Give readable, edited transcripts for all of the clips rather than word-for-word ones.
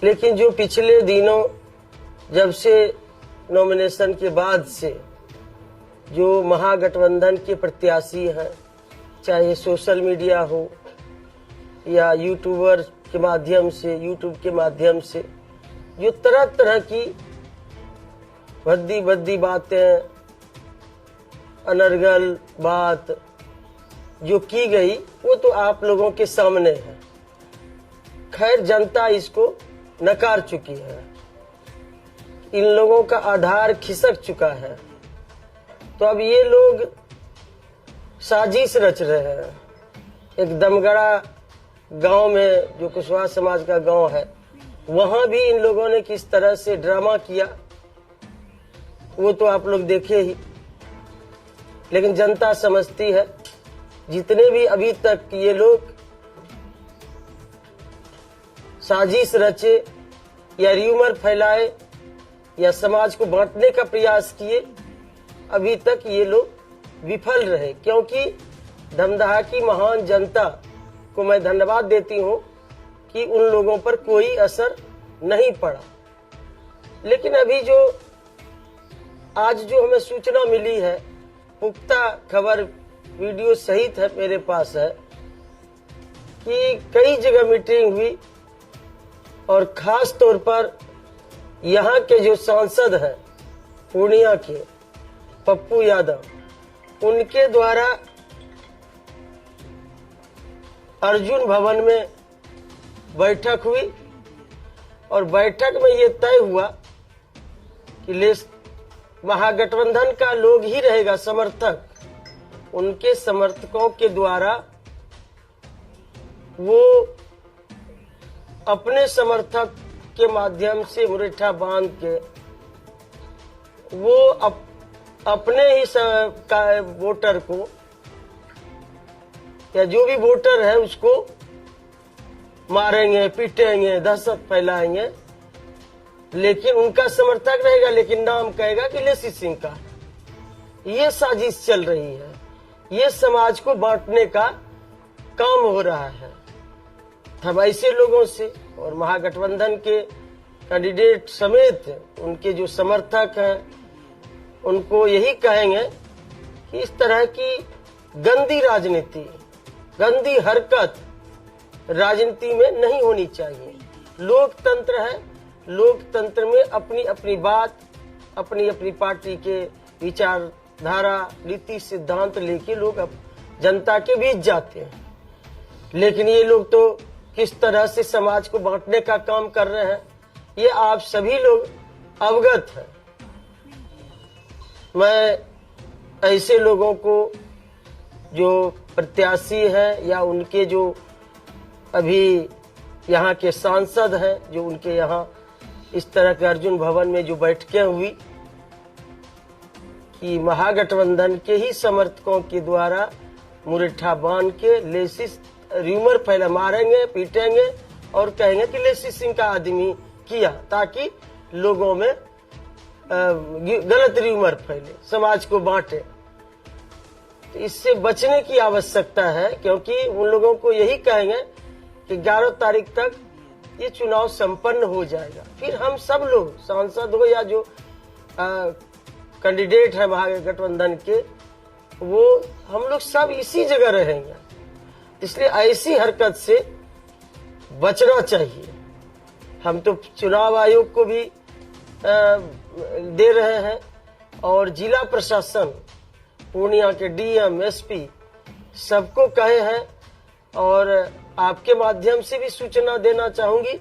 लेकिन जो पिछले दिनों जब से नॉमिनेशन के बाद से जो महागठबंधन के प्रत्याशी हैं, चाहे सोशल मीडिया हो या यूट्यूबर के माध्यम से, यूट्यूब के माध्यम से जो तरह तरह की भद्दी भद्दी बातें, अनर्गल बात जो की गई, वो तो आप लोगों के सामने है। खैर, जनता इसको नकार चुकी है, इन लोगों का आधार खिसक चुका है। तो अब ये लोग साजिश रच रहे हैं। एक दमगड़ा गांव में, जो कुशवाहा समाज का गांव है, वहां भी इन लोगों ने किस तरह से ड्रामा किया वो तो आप लोग देखे ही। लेकिन जनता समझती है, जितने भी अभी तक ये लोग साजिश रचे या र्यूमर फैलाए या समाज को बांटने का प्रयास किए, अभी तक ये लोग विफल रहे। क्योंकि धमदाहा की महान जनता को मैं धन्यवाद देती हूं कि उन लोगों पर कोई असर नहीं पड़ा। लेकिन अभी जो आज जो हमें सूचना मिली है, पुख्ता खबर वीडियो सहित है, मेरे पास है कि कई जगह मीटिंग हुई और खास तौर पर यहाँ के जो सांसद हैं पूर्णिया के, पप्पू यादव, उनके द्वारा अर्जुन भवन में बैठक हुई और बैठक में ये तय हुआ कि महागठबंधन का लोग ही रहेगा समर्थक। उनके समर्थकों के द्वारा वो अपने समर्थक के माध्यम से मुरेठा बांध के वो अपने ही वोटर को या जो भी वोटर है उसको मारेंगे, पीटेंगे, दहशत फैलाएंगे। लेकिन उनका समर्थक रहेगा, लेकिन नाम कहेगा कि लेसी सिंह का। ये साजिश चल रही है, ये समाज को बांटने का काम हो रहा है। हम ऐसे लोगों से और महागठबंधन के कैंडिडेट समेत उनके जो समर्थक हैं, उनको यही कहेंगे कि इस तरह की गंदी राजनीति, गंदी हरकत राजनीति में नहीं होनी चाहिए। लोकतंत्र है, लोकतंत्र में अपनी अपनी बात, अपनी अपनी पार्टी के विचारधारा, नीति, सिद्धांत लेके लोग अब जनता के बीच जाते हैं। लेकिन ये लोग तो किस तरह से समाज को बांटने का काम कर रहे हैं, ये आप सभी लोग अवगत हैं। मैं ऐसे लोगों को, जो प्रत्याशी हैं या उनके जो अभी यहाँ के सांसद हैं, जो उनके यहाँ इस तरह के अर्जुन भवन में जो बैठकें हुई कि महागठबंधन के ही समर्थकों के द्वारा मुरेठा बांध के लेसिस र्यूमर फैला, मारेंगे, पीटेंगे और कहेंगे कि लेसी सिंह का आदमी किया, ताकि लोगों में गलत र्यूमर फैले, समाज को बांटे। तो इससे बचने की आवश्यकता है, क्योंकि उन लोगों को यही कहेंगे कि 11 तारीख तक ये चुनाव संपन्न हो जाएगा। फिर हम सब लोग, सांसद हो या जो कैंडिडेट है महागठबंधन के, वो हम लोग सब इसी जगह रहेंगे। इसलिए ऐसी हरकत से बचना चाहिए। हम तो चुनाव आयोग को भी दे रहे हैं और जिला प्रशासन, पूर्णिया के डीएम, एसपी सबको कहे हैं और आपके माध्यम से भी सूचना देना चाहूंगी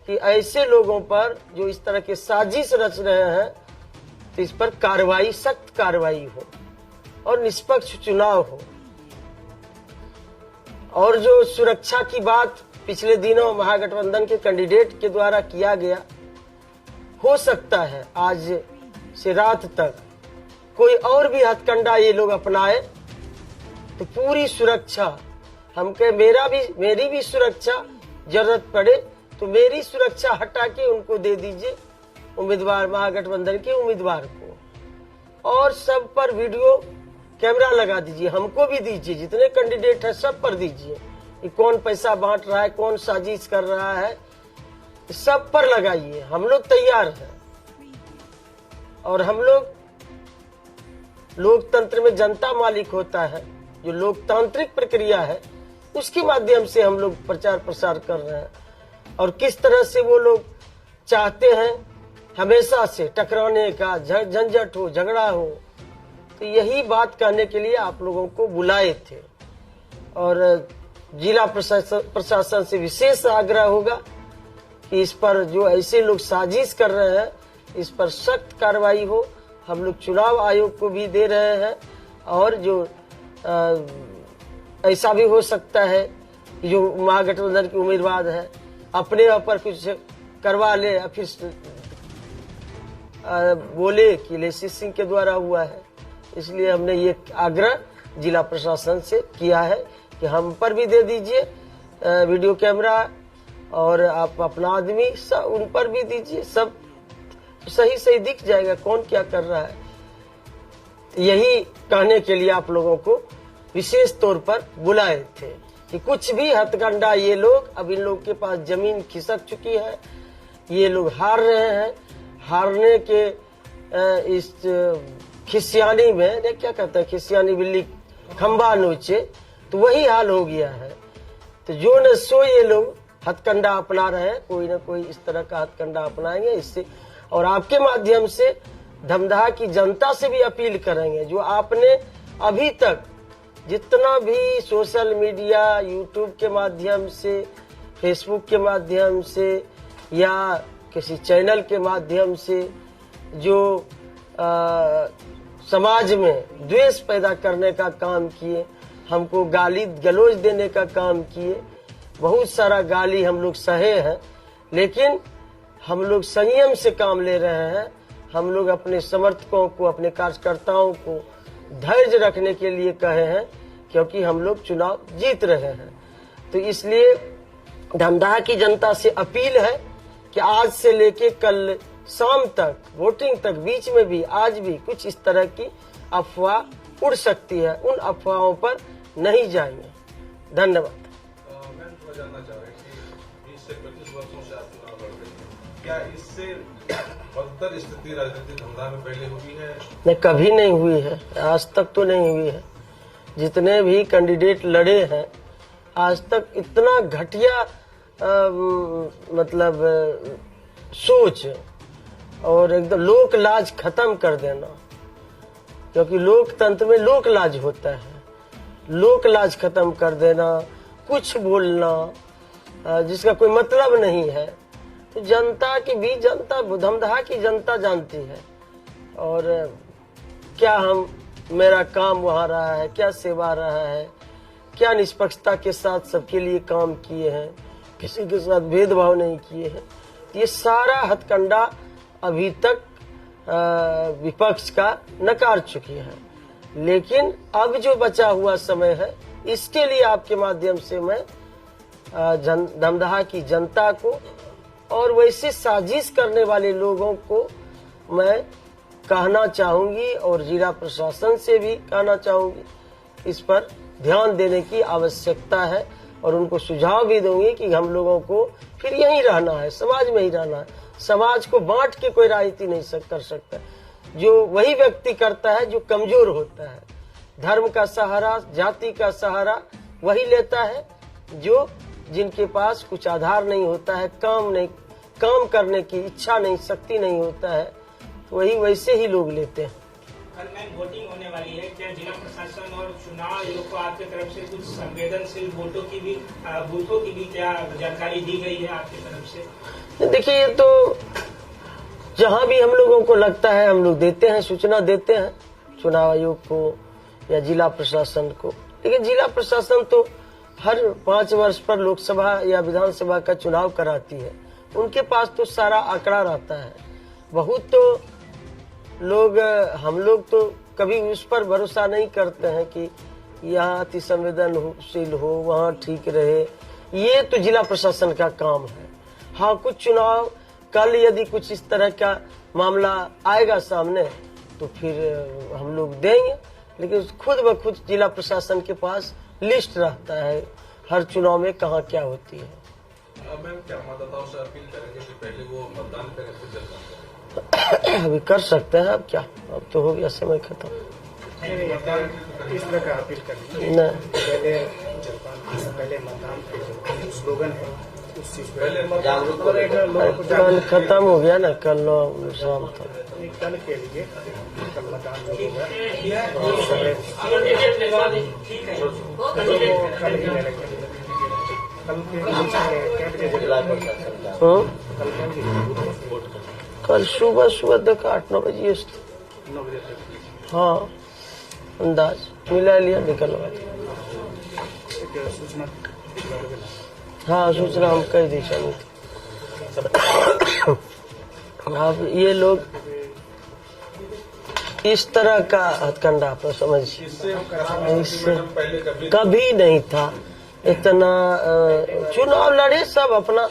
कि ऐसे लोगों पर जो इस तरह के साजिश रच रहे हैं, तो इस पर कार्रवाई, सख्त कार्रवाई हो और निष्पक्ष चुनाव हो। और जो सुरक्षा की बात पिछले दिनों महागठबंधन के कैंडिडेट के द्वारा किया गया, हो सकता है आज से रात तक कोई और भी हथकंडा ये लोग अपनाए तो पूरी सुरक्षा, मेरी भी सुरक्षा जरूरत पड़े तो मेरी सुरक्षा हटा के उनको दे दीजिए, उम्मीदवार, महागठबंधन के उम्मीदवार को। और सब पर वीडियो कैमरा लगा दीजिए, हमको भी दीजिए, जितने कैंडिडेट है सब पर दीजिए कि कौन पैसा बांट रहा है, कौन साजिश कर रहा है। सब पर लगाइए, हम लोग तैयार हैं। और हम लोग, लोकतंत्र में जनता मालिक होता है, जो लोकतांत्रिक प्रक्रिया है उसके माध्यम से हम लोग प्रचार प्रसार कर रहे हैं। और किस तरह से वो लोग चाहते हैं हमेशा से टकराने का, झंझट हो, झगड़ा हो, तो यही बात कहने के लिए आप लोगों को बुलाए थे। और जिला प्रशासन से विशेष आग्रह होगा कि इस पर जो ऐसे लोग साजिश कर रहे हैं इस पर सख्त कार्रवाई हो। हम लोग चुनाव आयोग को भी दे रहे हैं, और जो ऐसा भी हो सकता है कि जो महागठबंधन के उम्मीदवार है अपने ऊपर कुछ करवा ले या फिर बोले कि लेसी सिंह के द्वारा हुआ है। इसलिए हमने ये आग्रह जिला प्रशासन से किया है कि हम पर भी दे दीजिए वीडियो कैमरा, और आप अपना आदमी सब उन पर भी दीजिए, सब सही सही दिख जाएगा कौन क्या कर रहा है। यही कहने के लिए आप लोगों को विशेष तौर पर बुलाए थे कि कुछ भी हथकंडा, ये लोग, अब इन लोग के पास जमीन खिसक चुकी है, ये लोग हार रहे हैं। हारने के इस खिसियानी में, क्या कहते हैं, खिसियानी बिल्ली खंबा नोचे, तो वही हाल हो गया है। तो जो न सो ये लोग हथकंडा अपना रहे हैं, कोई न कोई इस तरह का हथकंडा अपनाएंगे इससे। और आपके माध्यम से धमदाहा की जनता से भी अपील करेंगे, जो आपने अभी तक जितना भी सोशल मीडिया, यूट्यूब के माध्यम से, फेसबुक के माध्यम से या किसी चैनल के माध्यम से जो समाज में द्वेष पैदा करने का काम किए, हमको गाली गलौज देने का काम किए, बहुत सारा गाली हम लोग सहे हैं, लेकिन हम लोग संयम से काम ले रहे हैं। हम लोग अपने समर्थकों को, अपने कार्यकर्ताओं को धैर्य रखने के लिए कहे हैं, क्योंकि हम लोग चुनाव जीत रहे हैं। तो इसलिए धमदाहा की जनता से अपील है कि आज से लेके कल शाम तक, वोटिंग तक, बीच में भी आज भी कुछ इस तरह की अफवाह उड़ सकती है, उन अफवाहों पर नहीं जाएंगे। धन्यवाद। मैं थोड़ा जानना चाह रहा कि 20 से 25 वर्षों से आप चुनाव लड़ रहे हैं, क्या इससे बदतर स्थिति राजनीतिक धमदाहा में पहले हुई है? नहीं, कभी नहीं हुई है, आज तक तो नहीं हुई है। जितने भी कैंडिडेट लड़े हैं आज तक इतना घटिया मतलब सोच और एकदम लोक लाज खत्म कर देना, क्योंकि लोकतंत्र में लोक लाज होता है, लोक लाज खत्म कर देना, कुछ बोलना जिसका कोई मतलब नहीं है। तो जनता की भी, जनता धमदाहा की जनता जानती है। और क्या मेरा काम वहाँ रहा है, क्या सेवा रहा है, क्या निष्पक्षता के साथ सबके लिए काम किए हैं, किसी के साथ भेदभाव नहीं किए हैं। ये सारा हथकंडा अभी तक विपक्ष का नकार चुकी है। लेकिन अब जो बचा हुआ समय है, इसके लिए आपके माध्यम से मैं धमदाहा की जनता को और वैसे साजिश करने वाले लोगों को मैं कहना चाहूंगी, और जिला प्रशासन से भी कहना चाहूंगी, इस पर ध्यान देने की आवश्यकता है। और उनको सुझाव भी दूंगी कि हम लोगों को फिर यहीं रहना है, समाज में ही रहना है। समाज को बांट के कोई राजनीति नहीं कर सकता। जो वही व्यक्ति करता है जो कमजोर होता है। धर्म का सहारा, जाति का सहारा वही लेता है जो जिनके पास कुछ आधार नहीं होता है, काम करने की इच्छा नहीं, शक्ति नहीं होता है, तो वही वैसे ही लोग लेते हैं। कल में वोटिंग होने वाली है, क्या जिला प्रशासन और चुनाव आयोग को आपकी तरफ से कुछ संवेदनशील बूथों की भी क्या जानकारी दी गई है आपकी तरफ से? देखिए, ये तो जहां भी हम लोगों को लगता है हम लोग देते हैं, सूचना देते हैं चुनाव आयोग को या जिला प्रशासन को। लेकिन जिला प्रशासन तो हर 5 वर्ष पर लोकसभा या विधानसभा का चुनाव कराती है, उनके पास तो सारा आंकड़ा रहता है। बहुत तो लोग, हम लोग तो कभी उस पर भरोसा नहीं करते हैं कि यहाँ अति संवेदनशील हो, वहाँ ठीक रहे। ये तो जिला प्रशासन का काम है। हाँ, कुछ चुनाव कल यदि कुछ इस तरह का मामला आएगा सामने तो फिर हम लोग देंगे, लेकिन खुद ब खुद जिला प्रशासन के पास लिस्ट रहता है हर चुनाव में कहाँ क्या होती है। अब मैं क्या मतदाताओं से अपील करेंगे कि पहले वो मतदान करें फिर जलपान करें? अभी कर सकते हैं, अब क्या, अब तो हो गया समय खत्म। इस तरह का अपील करेंगे, न पहले जलपान पहले मतदान फिर जलपान स्लोगन है, उस चीज पहले पर जागरूक और एक लोगों को मतदान खत्म हो गया ना, कल शाम तक। कल के लिए कल मतदान जो होगा कल ही ले लेंगे। कल के क्या बजे कल सुबह सुबह तक 8-9 बजे 9 बजे तक हाँ, अंदाज मिला लिया, निकलवा लिया। एक सूचना हाँ, सूचना हम कह दी चलो। अब ये लोग इस तरह का हथकंडा आप समझिए, इससे पहले कभी कभी नहीं था इतना। चुनाव लड़े, सब अपना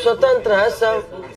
स्वतंत्र है, सब